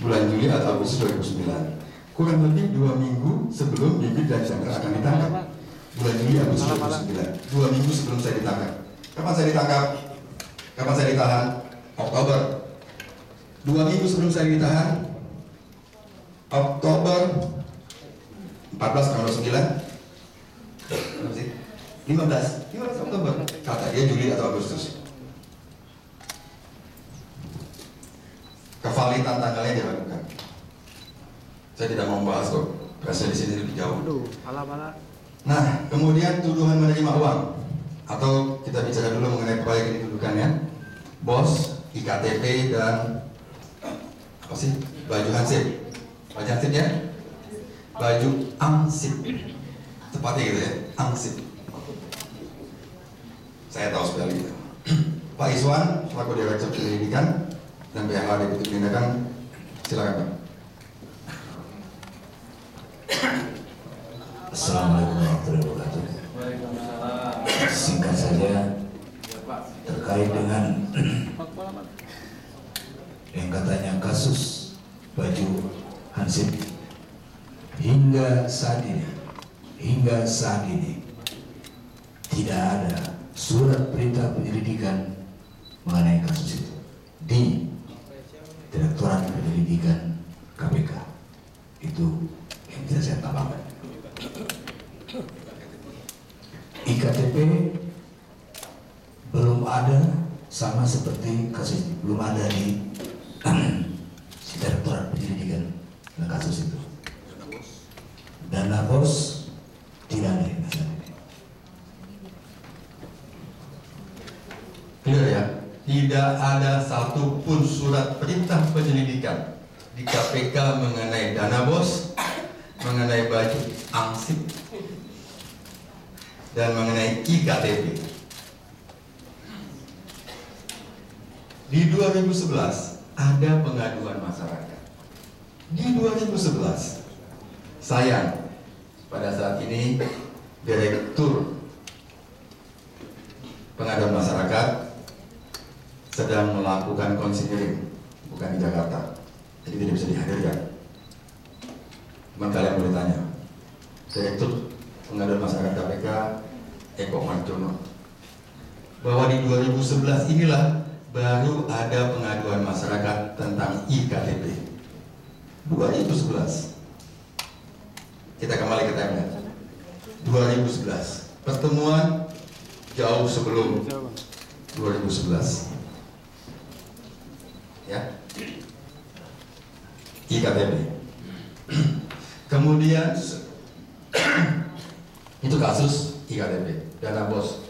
bulan Juli atau Agustus 2009, kurang lebih 2 minggu sebelum Bibit dan Chandra akan ditangkap. Bulan Juli Agustus 2009, 2 minggu sebelum saya ditangkap. Kapan saya ditangkap? Kapan saya ditahan? Oktober. 2 minggu sebelum saya ditahan, Oktober 14 tanggal 9, 15 Oktober, kata dia Juli atau Agustus. Kevalitan tanggalnya dilakukan. Saya tidak mau membahas kok, karena di sini lebih jauh. Nah, kemudian tuduhan menerima uang, atau kita bicara dulu mengenai proyek ini dudukannya. Bos, IKTP dan apa sih? Baju Hansip. Baju Hansip ya? Baju Angsip. Tepatnya gitu ya, Angsip. Saya tahu sekali itu. Pak Iswan, selaku Direktur Pendidikan dan PHK Deputi Penindakan, silakan Pak. Assalamualaikum warahmatullahi wabarakatuh. Singkat saja, terkait dengan yang katanya kasus baju Hansip, hingga saat ini tidak ada surat perintah penyelidikan mengenai kasus itu di Direktorat Penyelidikan KPK. Itu yang bisa saya tambahkan. IKTP belum ada, sama seperti kasus ini belum ada di Direktorat Penyelidikan kasus itu. Dana bos tidak ada yang saat ini. Clear ya? Tidak ada satupun surat perintah penyelidikan di KPK mengenai dana bos, mengenai baju Angsip, dan mengenai IKTP. Di 2011 ada pengaduan masyarakat. Di 2011, sayang pada saat ini Direktur Pengaduan Masyarakat sedang melakukan konseling, bukan di Jakarta, jadi tidak bisa dihadirkan. Cuma kalian boleh tanya, Direktur Pengaduan Masyarakat KPK Eko Marjono, bahwa di 2011 inilah baru ada pengaduan masyarakat tentang IKTP. 2011. Kita kembali ke timeline. 2011. Pertemuan jauh sebelum 2011. Ya. IKTP. Kemudian itu kasus IKTP, dana bos.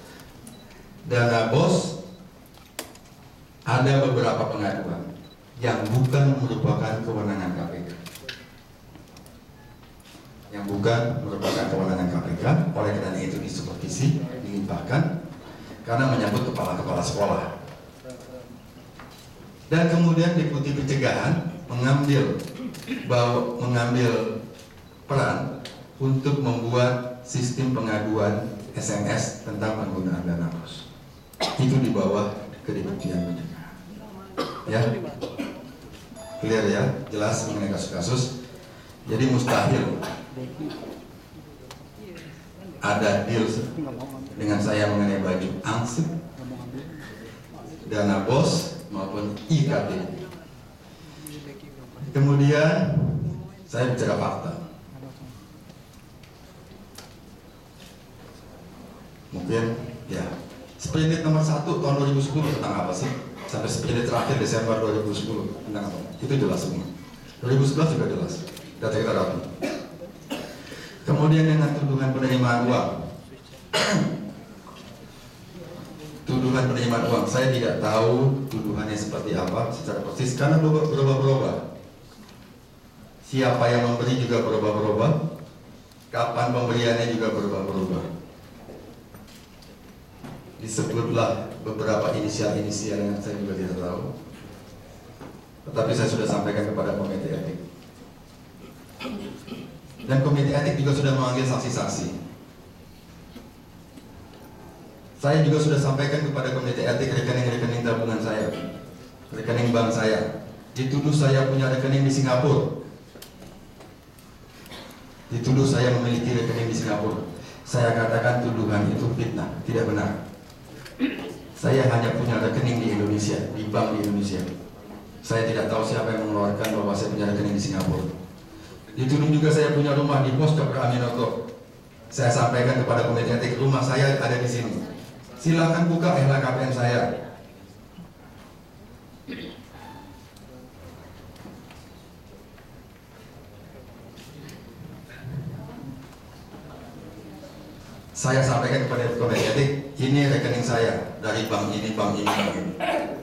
Dana bos ada beberapa pengaduan yang bukan merupakan kewenangan KPK. Yang bukan merupakan kewenangan KPK, oleh karena itu disupervisi, dilimpahkan karena menyangkut kepala-kepala sekolah. Dan kemudian Deputi Pencegahan mengambil peran untuk membuat sistem pengaduan SMS tentang penggunaan dana bos. Itu di bawah Kedeputian Pencegahan. Ya, clear ya, jelas mengenai kasus-kasus. Jadi mustahil ada deal dengan saya mengenai baju Angsip, dana bos maupun IKTP. Kemudian saya bicara fakta. Mungkin ya, sprindik nomor 1 tahun 2010 tentang apa sih? Sampai sprindik terakhir Desember 2010 tentang apa? Itu jelas semua. 2011 juga jelas. Data kita rapi. Kemudian dengan tuduhan penerimaan uang. Tuduhan penerimaan uang, saya tidak tahu tuduhannya seperti apa secara persis karena berubah-berubah. Siapa yang memberi juga berubah-berubah. Kapan pemberiannya juga berubah-berubah. Disebutlah beberapa inisial-inisial yang saya juga tidak tahu. Tetapi saya sudah sampaikan kepada komite etik. Dan komite etik juga sudah memanggil saksi-saksi. Saya juga sudah sampaikan kepada komite etik rekening-rekening tabungan saya, rekening bank saya, Dituduh saya punya rekening di Singapura. Dituduh saya memiliki rekening di Singapura. Saya katakan tuduhan itu fitnah, tidak benar. Saya hanya punya rekening di Indonesia, di bank di Indonesia. Saya tidak tahu siapa yang mengeluarkan bahwa saya punya rekening di Singapura. Dituduh juga saya punya rumah di Pos Dr. Aminoto. Saya sampaikan kepada komite etik, rumah saya ada di sini. Silakan buka LHKPN saya. Saya sampaikan kepada komite etik, ini rekening saya dari bank ini, bank ini, bank ini.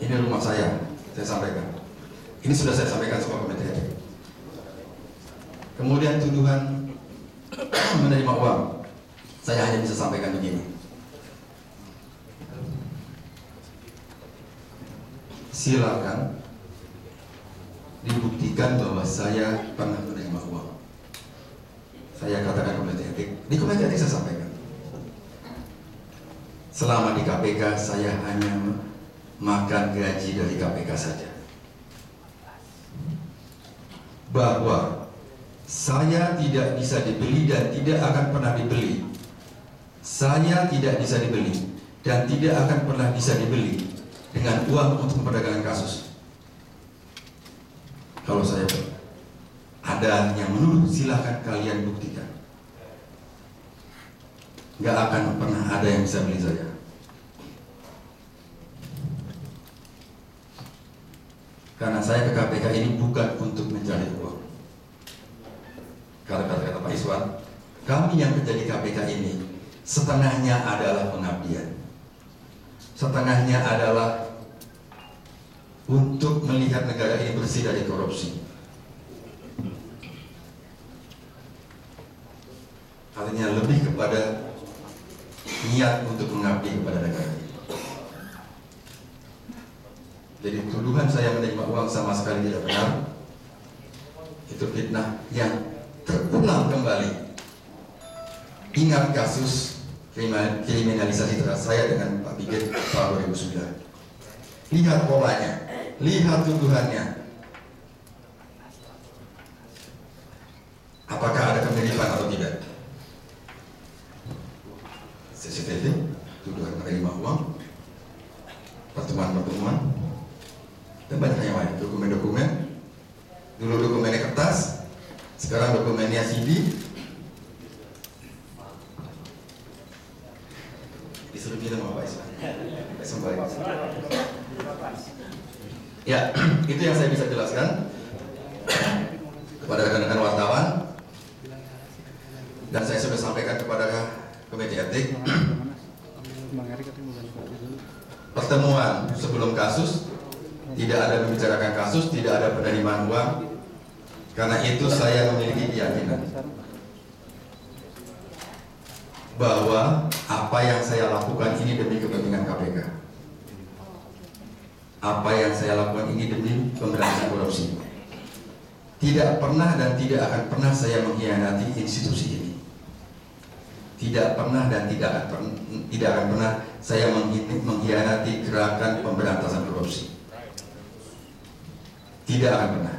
Ini rumah saya sampaikan. Ini sudah saya sampaikan sama komite etik. Kemudian tuduhan menerima uang, saya hanya bisa sampaikan begini. Silakan dibuktikan bahwa saya pernah menerima uang. Saya katakan komite etik, di komite etik saya sampaikan. Selama di KPK saya hanya makan gaji dari KPK saja. Bahwa saya tidak bisa dibeli dan tidak akan pernah dibeli. Saya tidak bisa dibeli dan tidak akan pernah bisa dibeli dengan uang untuk memperdagangkan kasus. Kalau saya ada yang menuduh, silahkan kalian buktikan. Gak akan pernah ada yang bisa beli saya. Karena saya ke KPK ini bukan untuk mencari uang. Kalau kata Pak Iswan, kami yang kerja di KPK ini setengahnya adalah pengabdian, setengahnya adalah untuk melihat negara ini bersih dari korupsi. Artinya lebih kepada niat untuk mengabdi kepada negara ini. Jadi tuduhan saya menerima uang sama sekali tidak benar. Itu fitnah yang terulang kembali. Ingat kasus kriminalisasi terhadap saya dengan Pak Bigit tahun 2009. Lihat polanya, lihat tuduhannya. Apakah ada kemiripan atau tidak? CCTV, tuduhan menerima uang, pertemuan-pertemuan, dan banyak yang lain. Dokumen-dokumen, dulu dokumennya kertas, sekarang dokumennya CD. Disuruh bilang sama Pak Iswan. Ya, itu yang saya bisa jelaskan kepada rekan-rekan wartawan, dan saya sudah sampaikan kepada komite etik. Pertemuan sebelum kasus tidak ada membicarakan kasus, tidak ada penerimaan uang. Karena itu saya memiliki keyakinan bahwa apa yang saya lakukan ini demi kepentingan KPK. Apa yang saya lakukan ini demi pemberantasan korupsi. Tidak pernah dan tidak akan pernah saya mengkhianati institusi ini. Tidak pernah dan tidak akan pernah saya mengkhianati gerakan pemberantasan korupsi. Tidak akan pernah.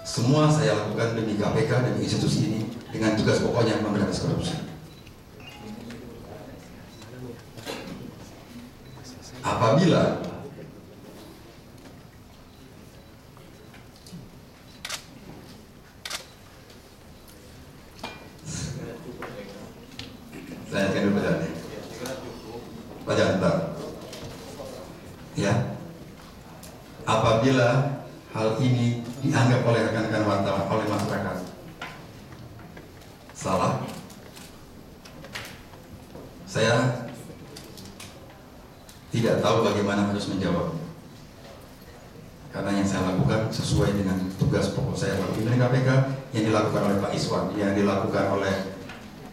Semua saya lakukan demi KPK, demi institusi ini, dengan tugas pokoknya memberantas korupsi. Apabila saya akan dulu baca bentar. Ya, apabila hal ini dianggap oleh rekan-rekan wartawan, oleh masyarakat salah, saya tidak tahu bagaimana harus menjawab. Karena yang saya lakukan sesuai dengan tugas pokok saya sebagai pimpinan KPK yang dilakukan oleh Pak Iswan, yang dilakukan oleh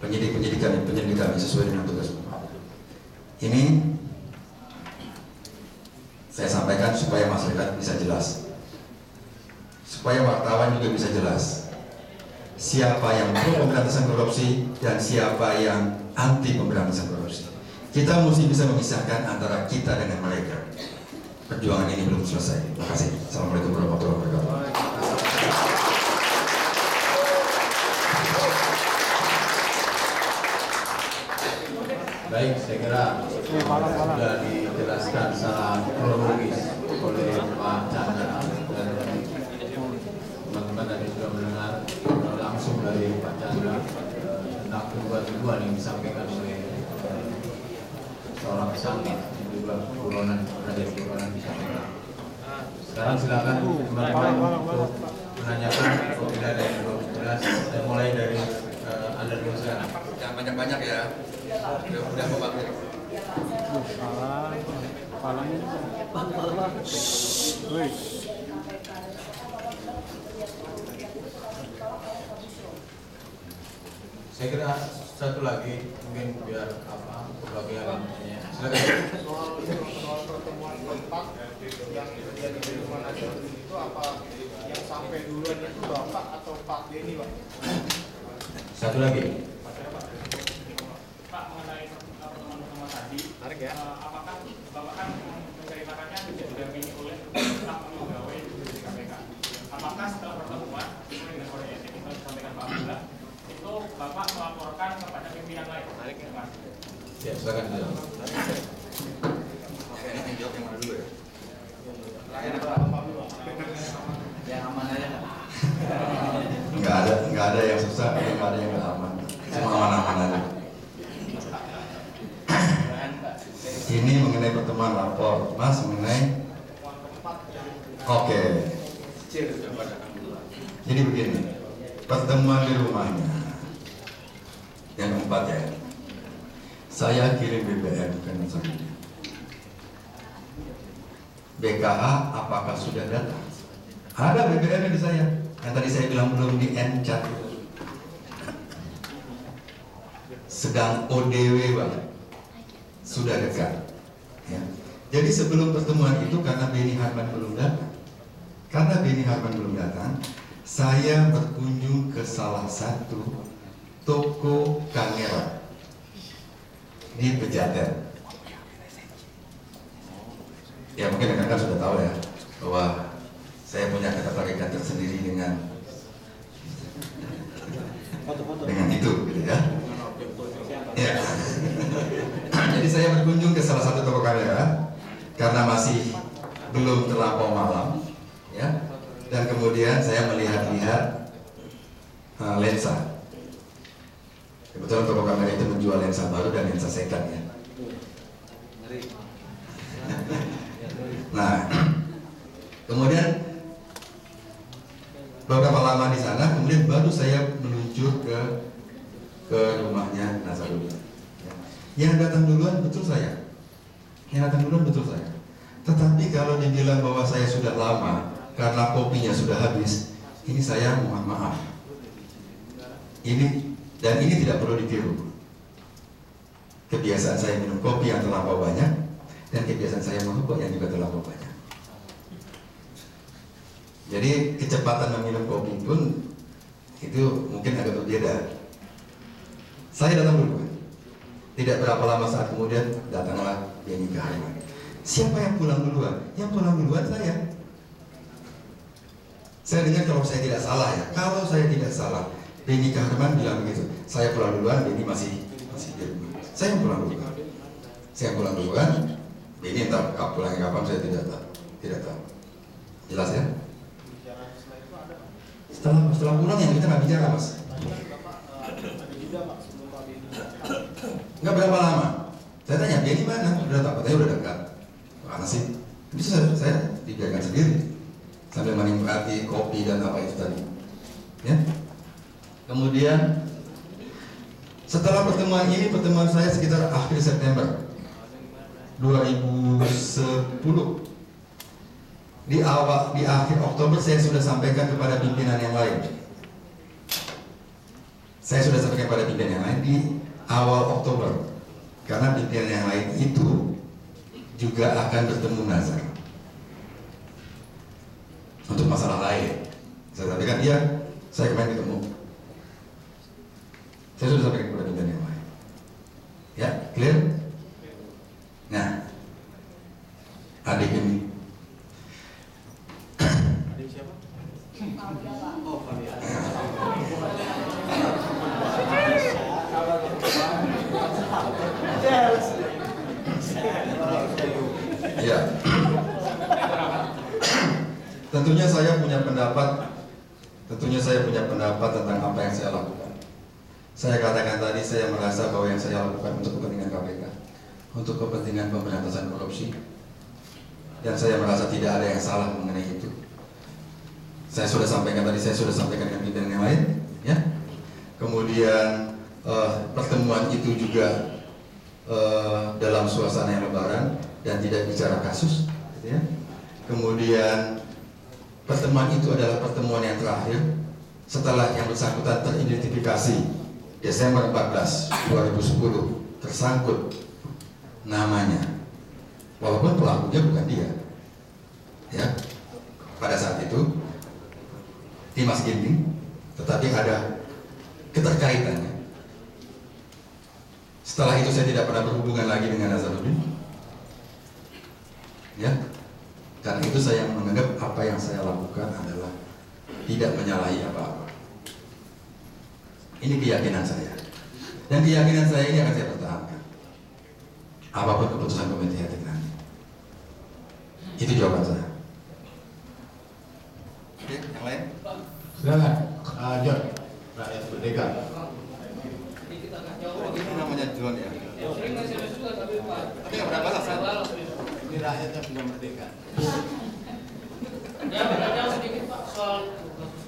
penyidik kami sesuai dengan tugas pokok. Ini saya sampaikan supaya masyarakat bisa jelas, supaya wartawan juga bisa jelas siapa yang pro pemberantasan korupsi dan siapa yang anti pemberantasan korupsi. Kita mesti bisa memisahkan antara kita dengan mereka. perjuangan ini belum selesai. Terima kasih. Assalamualaikum warahmatullahi wabarakatuh. Baik, saya kira sudah dijelaskan secara kronologis oleh Pak Chandra dan teman-teman tadi sudah mendengar langsung dari Pak Chandra tentang tujuan yang disampaikan oleh seorang pesantren dan juga buronan disampaikan. Sekarang silakan teman-teman untuk menanyakan apabila ada yang belum jelas. Saya mulai dari Anda dulu sekarang. Jangan banyak-banyak ya. Udah memakai. Saya kira satu lagi mungkin biar bagian ini. Silakan. Soal pertemuan kontak yang terjadi di rumah Nazaruddin itu apa yang sampai duluan itu Bapak atau Pak Denny, Pak? Satu lagi. Pak, mengenai pertemuan tadi, apakah Bapak kan menceritakannya tidak didampingi oleh staf pegawai di KPK? Apakah setelah pertemuan dengan kode etik yang disampaikan Pak Abdullah, itu Bapak melaporkan kepada pimpinan lain? Ya, silakan dijawab. Oke, ini jawab yang mana dulu ya? Yang aman aja. Nggak ada yang susah, nggak ada yang nggak aman. Semua aman-aman aja. Ini mengenai pertemuan lapor, Mas, mengenai. Oke. Jadi begini, pertemuan di rumahnya yang keempat ya. Saya kirim BBM ke Nazaruddin. BKA apakah sudah datang? Ada BBM di saya. Yang tadi saya bilang belum di chat. Sedang ODW banget. Sudah dekat. Ya. Jadi sebelum pertemuan itu karena Benny Harman belum datang. Karena Benny Harman belum datang, saya berkunjung ke salah satu toko kamera di Pejaten. Ya mungkin rekan-rekan sudah tahu ya bahwa saya punya ketertarikan tersendiri dengan itu, gitu ya. Ya. Jadi saya berkunjung ke salah satu toko kamera karena masih belum terlampau malam, ya. Dan kemudian saya melihat-lihat lensa. Kebetulan toko kamera itu menjual lensa baru dan lensa second ya. Nah, kemudian beberapa lama di sana, kemudian baru saya meluncur ke rumahnya Nazaruddin. Yang datang duluan betul saya. Tetapi kalau dibilang bahwa saya sudah lama karena kopinya sudah habis, ini saya mohon maaf. Ini tidak perlu ditiru. Kebiasaan saya minum kopi yang terlampau banyak dan kebiasaan saya merokok yang juga terlampau banyak. Jadi kecepatan meminum kopi pun itu mungkin agak berbeda. Saya datang duluan. Tidak berapa lama saat kemudian datanglah Benny Harman. Siapa yang pulang duluan? Yang pulang duluan saya. Saya dengar kalau saya tidak salah ya. Kalau saya tidak salah, Benny Harman bilang begitu. Saya pulang duluan, Benny masih di rumah. Saya pulang duluan. Benny entah pulangnya kapan saya tidak tahu. Jelas ya? Setelah pulang yang kita nggak bicara, Mas. Nggak berapa lama. Saya tanya, Benny mana? Udah tahu, katanya udah dekat. Mana sih? Bisa saya dibiarkan sendiri sambil menikmati kopi dan apa itu tadi. Ya. Kemudian setelah pertemuan saya sekitar akhir September 2010. Di akhir Oktober saya sudah sampaikan kepada pimpinan yang lain. Di awal Oktober, karena pimpinan yang lain itu juga akan bertemu Nazar untuk masalah lain. Saya sampaikan saya kemarin ketemu. Saya sudah sampaikan kepada pimpinan yang lain. Ya, clear? Nah, adik ini Tentunya saya punya pendapat tentang apa yang saya lakukan. Saya katakan tadi, saya merasa bahwa yang saya lakukan untuk kepentingan KPK, untuk kepentingan pemberantasan korupsi, dan saya merasa tidak ada yang salah mengenai itu. Saya sudah sampaikan tadi, saya sudah sampaikan dengan pimpinan yang lain, ya. Kemudian pertemuan itu juga dalam suasana yang lebaran dan tidak bicara kasus, gitu ya. Kemudian pertemuan itu adalah pertemuan yang terakhir setelah yang bersangkutan teridentifikasi Desember 14, 2010 tersangkut namanya, walaupun pelakunya bukan dia, ya. Pada saat itu Dimas Ginting, tetapi ada keterkaitannya. Setelah itu saya tidak pernah berhubungan lagi dengan Nazarudin, ya. Karena itu saya menganggap apa yang saya lakukan adalah tidak menyalahi apa-apa. Ini keyakinan saya, dan keyakinan saya ini akan saya pertahankan apapun keputusan komite etik nanti. Itu jawaban saya. Oke, yang lain? Silakan, John, rakyat merdeka. Ini namanya John ya. Tapi yang berapa alasan? Ini rakyatnya sudah merdeka. Ya, bertanya sedikit Pak soal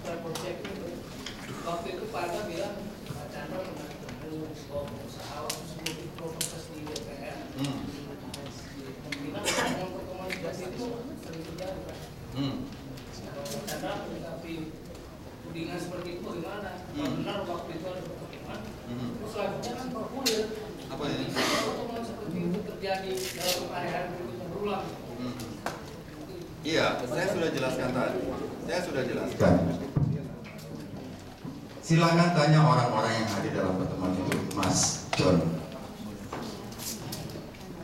project itu. Waktu itu Pak Arga bilang Pak Chandra mengaku bahwa pengusaha sebelum proses di DPR. Kemungkinan pertemuan komunikasi itu sering terjadi Pak. Pak Chandra menyikapi tudingan seperti itu bagaimana? Kalau benar waktu itu ada pertemuan, terus selanjutnya kan bergulir. Apa ini? Pertemuan seperti itu terjadi dalam hari-hari berikutnya berulang. Iya, saya sudah jelaskan tadi. Silakan tanya orang-orang yang hadir dalam pertemuan itu, Mas John.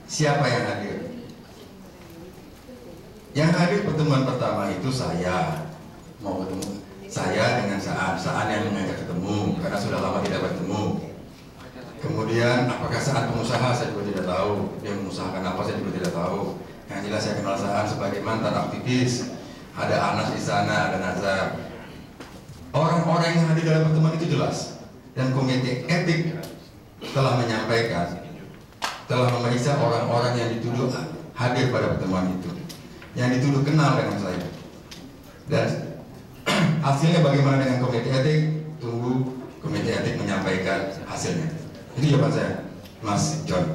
Siapa yang hadir? Yang hadir pertemuan pertama itu saya mau ketemu. Saya dengan Saan yang mengajak ketemu karena sudah lama tidak bertemu. Kemudian apakah Saan pengusaha, saya juga tidak tahu. Dia mengusahakan apa, saya juga tidak tahu. Yang jelas saya kenal Saan sebagai mantan aktivis. Ada Anas di sana, ada Nazar. Orang-orang yang hadir dalam pertemuan itu jelas. Dan komite etik telah menyampaikan, telah memeriksa orang-orang yang dituduh hadir pada pertemuan itu, yang dituduh kenal dengan saya. Dan hasilnya bagaimana dengan komite etik? Tunggu komite etik menyampaikan hasilnya. Itu jawaban saya, Mas John.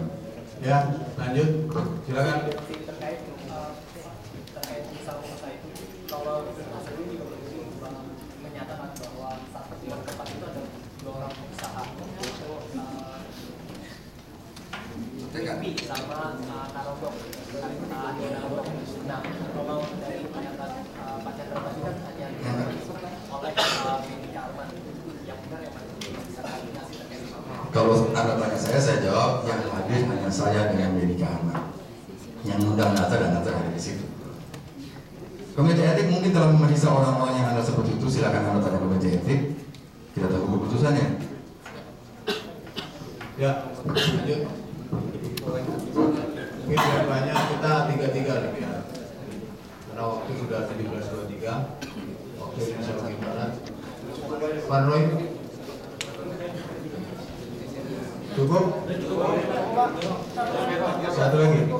Ya, lanjut. Silakan. Terkait misal pengusaha itu, kalau Mas Edi juga menyatakan bahwa saat pertemuan keempat itu ada 2 orang pengusaha, yaitu sama Narogong. Nah, kalau dari pernyataan Pak Chandra tadi kan hanya oleh Benny Karman, yang benar yang mana bisa koordinasi terkait itu? Kalau Anda tanya saya jawab yang hadir hanya saya dengan Benny Karman. Yang undang Nazar dan Nazar hadir di situ. Komite etik mungkin telah memeriksa orang-orang yang Anda sebut itu. Silakan Anda tanya komite etik. Kita tunggu keputusannya. Ya, lanjut. Mungkin jawabannya kita 3-3 lagi ya. Karena waktu sudah 17.23. Waktu Indonesia bagian Barat. Pak Roy. Cukup? Satu lagi.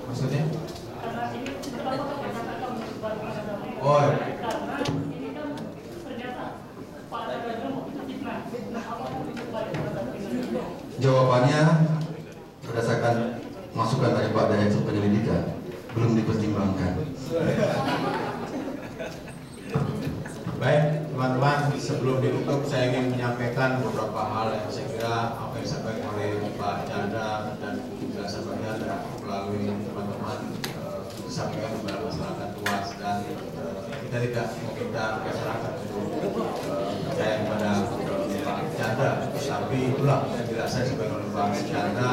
Maksudnya? Oh. Jawabannya berdasarkan masukan dari Pak Direktur Penyelidikan belum dipertimbangkan. Baik, teman-teman, sebelum ditutup saya ingin menyampaikan beberapa hal yang saya kira apa yang disampaikan oleh Pak Chandra dan juga sahabatnya melalui teman-teman disampaikan kepada masyarakat luas, dan kita tidak meminta masyarakat untuk percaya kepada Pak Chandra, tapi itulah yang tidak saya sampaikan oleh Pak Chandra.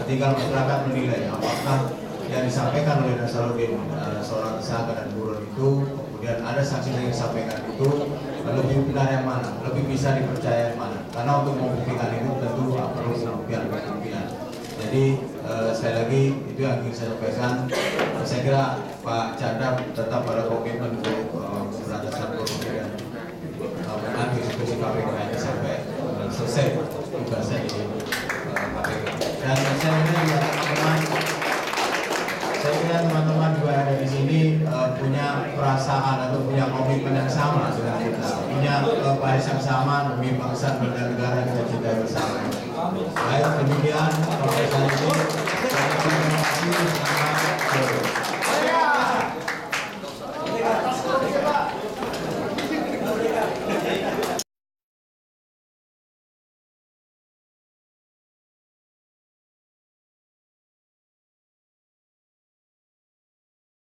Tinggal masyarakat menilai apakah yang disampaikan oleh Nazarudin, seorang tersangka dan buron itu kemudian ada saksi yang disampaikan itu lebih benar yang mana, lebih bisa dipercaya yang mana. Karena untuk membuktikan itu tentu perlu pembuktian. Jadi sekali lagi itu yang ingin saya sampaikan. Saya kira Pak Chandra tetap pada komitmen untuk pemberantasan korupsi dan menangani institusi KPK ini sampai selesai tugasnya di KPK. Dan saya kira teman-teman juga ada di sini punya perasaan atau punya komitmen yang sama dengan kita, punya baris yang sama demi bangsa dan negara yang kita cintai bersama. Baik, demikian proses ini.